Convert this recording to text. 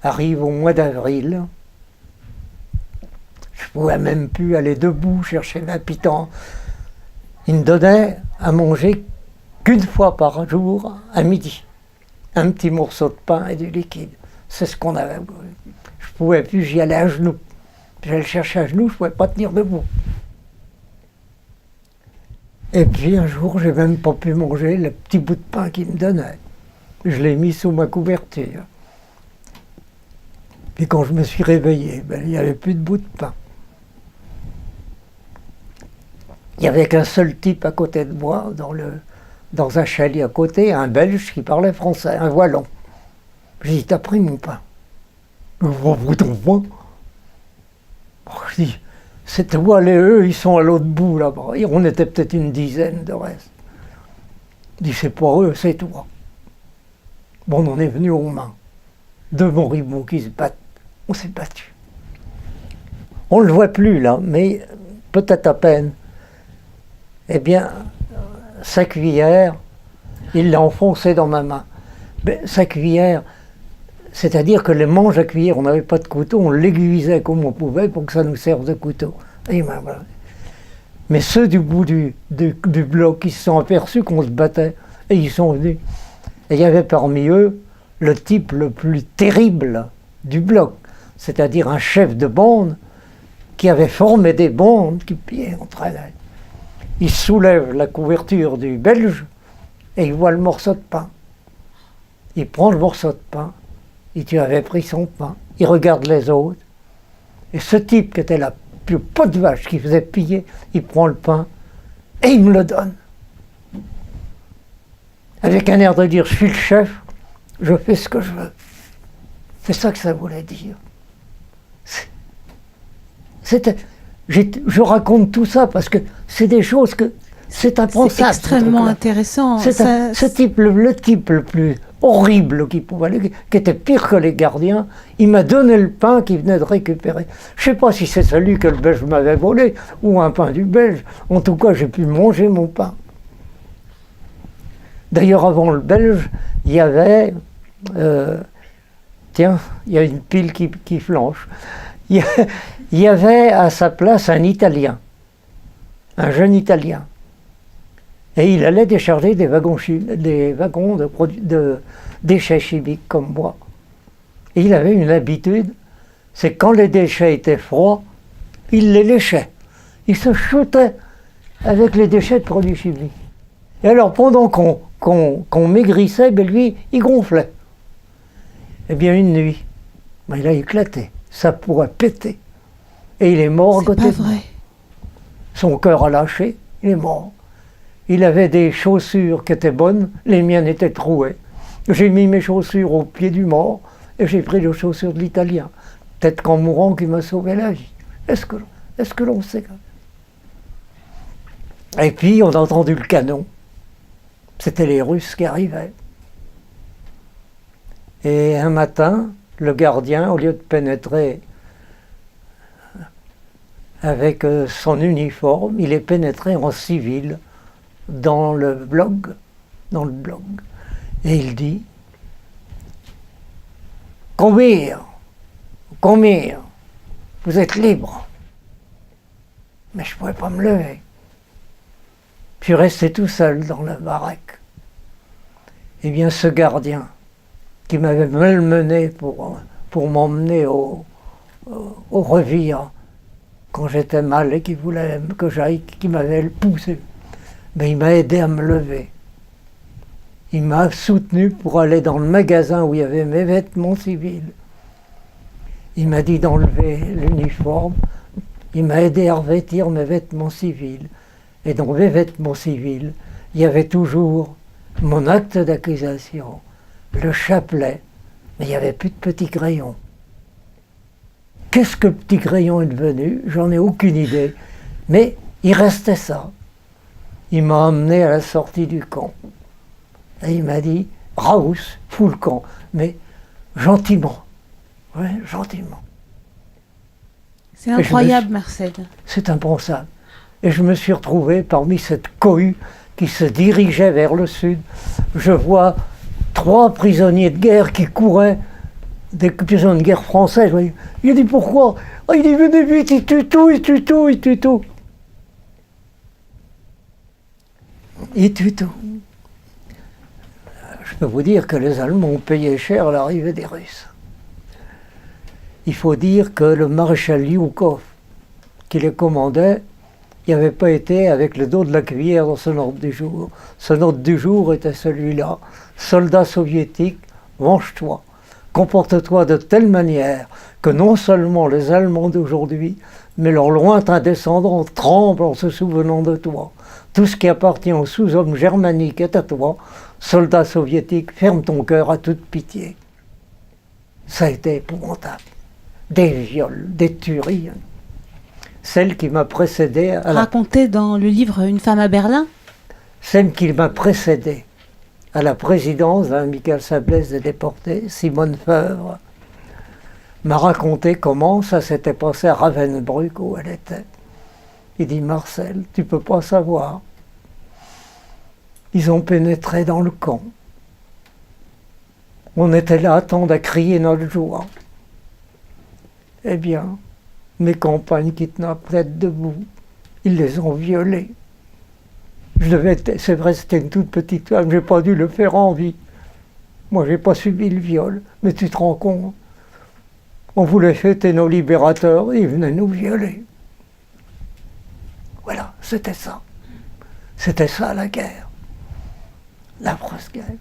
arrive au mois d'avril. Je ne pouvais même plus aller debout chercher l'habitant. Il me donnait à manger qu'une fois par jour, à midi. Un petit morceau de pain et du liquide. C'est ce qu'on avait. Je ne pouvais plus, j'y allais à genoux. J'allais le chercher à genoux, je ne pouvais pas tenir debout. Et puis un jour, j'ai même pas pu manger le petit bout de pain qu'il me donnait. Je l'ai mis sous ma couverture. Puis quand je me suis réveillé, il n'y avait plus de bout de pain. Il n'y avait qu'un seul type à côté de moi, dans un chalet à côté, un Belge qui parlait français, un Wallon. J'ai dit, t'as pris mon pain? Vous ton pain? Je dis, c'est toi, eux, ils sont à l'autre bout là-bas. Et on était peut-être une dizaine de reste. Je dis, c'est pas eux, c'est toi. Bon, on en est venu aux mains. Deux moribonds qui se battent. On s'est battus. On ne le voit plus là, mais peut-être à peine. Eh bien, sa cuillère, il l'a enfoncée dans ma main. Mais sa cuillère, c'est-à-dire que les manches à cuillère, on n'avait pas de couteau, on l'aiguisait comme on pouvait pour que ça nous serve de couteau. Et ben, voilà. Mais ceux du bout du bloc, ils se sont aperçus qu'on se battait, et ils sont venus. Et il y avait parmi eux le type le plus terrible du bloc, c'est-à-dire un chef de bande qui avait formé des bandes qui pillaient entre elles. Il soulève la couverture du Belge et il voit le morceau de pain. Il prend le morceau de pain, tu avais pris son pain, il regarde les autres, et ce type qui était la plus peau de vache qui faisait piller, il prend le pain et il me le donne. Avec un air de dire, je suis le chef, je fais ce que je veux. C'est ça que ça voulait dire. Je raconte tout ça parce que c'est des choses que c'est impensable. C'est extrêmement intéressant. Ce type, le type le plus horrible qui pouvait aller, qui était pire que les gardiens, il m'a donné le pain qu'il venait de récupérer. Je ne sais pas si c'est celui que le Belge m'avait volé ou un pain du Belge. En tout cas, j'ai pu manger mon pain. D'ailleurs, avant le Belge, il y avait... tiens, il y a une pile qui flanche. Il y avait à sa place un Italien, un jeune Italien. Et il allait décharger des wagons de déchets chimiques comme moi. Et il avait une habitude, c'est quand les déchets étaient froids, il les léchait. Il se shootait avec les déchets de produits chimiques. Et alors pendant qu'on maigrissait, lui, il gonflait. Eh bien une nuit, il a éclaté, sa peau a pété. Et il est mort à côté de moi. Son cœur a lâché, il est mort. Il avait des chaussures qui étaient bonnes, les miennes étaient trouées. J'ai mis mes chaussures au pied du mort et j'ai pris les chaussures de l'Italien. Peut-être qu'en mourant, qu'il m'a sauvé la vie. Est-ce que l'on sait? Et puis on a entendu le canon. C'était les Russes qui arrivaient. Et un matin, le gardien, au lieu de pénétrer avec son uniforme, il est pénétré en civil dans le blog. Et il dit, combien, vous êtes libre. Mais je ne pouvais pas me lever. Je suis resté tout seul dans la baraque. Eh bien, ce gardien, qui m'avait malmené pour m'emmener au revire, quand j'étais mal et qui voulait que j'aille, qui m'avait poussé, mais il m'a aidé à me lever. Il m'a soutenu pour aller dans le magasin où il y avait mes vêtements civils. Il m'a dit d'enlever l'uniforme. Il m'a aidé à revêtir mes vêtements civils. Et dans mes vêtements civils, il y avait toujours mon acte d'accusation, le chapelet, mais il n'y avait plus de petit crayon. Qu'est-ce que le petit crayon est devenu? J'en ai aucune idée. Mais il restait ça. Il m'a emmené à la sortie du camp. Et il m'a dit, Raous, fous le camp, mais gentiment. Oui, gentiment. C'est incroyable, Marcel. C'est impensable. Et je me suis retrouvé parmi cette cohue qui se dirigeait vers le sud. Je vois 3 prisonniers de guerre qui couraient d'écupation de guerre française. Il a dit pourquoi? Il dit venez vite, il tue tout, il tue tout, il tue tout. Il tue tout. Je peux vous dire que les Allemands ont payé cher l'arrivée des Russes. Il faut dire que le maréchal Lioukov, qui les commandait, il n'avait pas été avec le dos de la cuillère dans son ordre du jour. Son ordre du jour était celui-là. Soldats soviétiques, venge-toi. Comporte-toi de telle manière que non seulement les Allemands d'aujourd'hui, mais leurs lointains descendants tremblent en se souvenant de toi. Tout ce qui appartient aux sous-hommes germaniques est à toi. Soldats soviétiques, ferme ton cœur à toute pitié. Ça a été épouvantable. Des viols, des tueries. Celle qui m'a précédé... Racontée dans le livre Une femme à Berlin? Celle qui m'a précédé à la présidence d'Amical Sablaise des déportés, Simone Feuvre, m'a raconté comment ça s'était passé à Ravensbrück où elle était. Il dit Marcel, tu peux pas savoir. Ils ont pénétré dans le camp. On était là à attendre à crier notre joie. Eh bien, mes compagnes kidnappent tête debout. Ils les ont violées. C'est vrai, c'était une toute petite femme, j'ai pas dû le faire en vie. Moi, j'ai pas subi le viol, mais tu te rends compte? On voulait fêter nos libérateurs, et ils venaient nous violer. Voilà, c'était ça. C'était ça la guerre. L'affreuse guerre.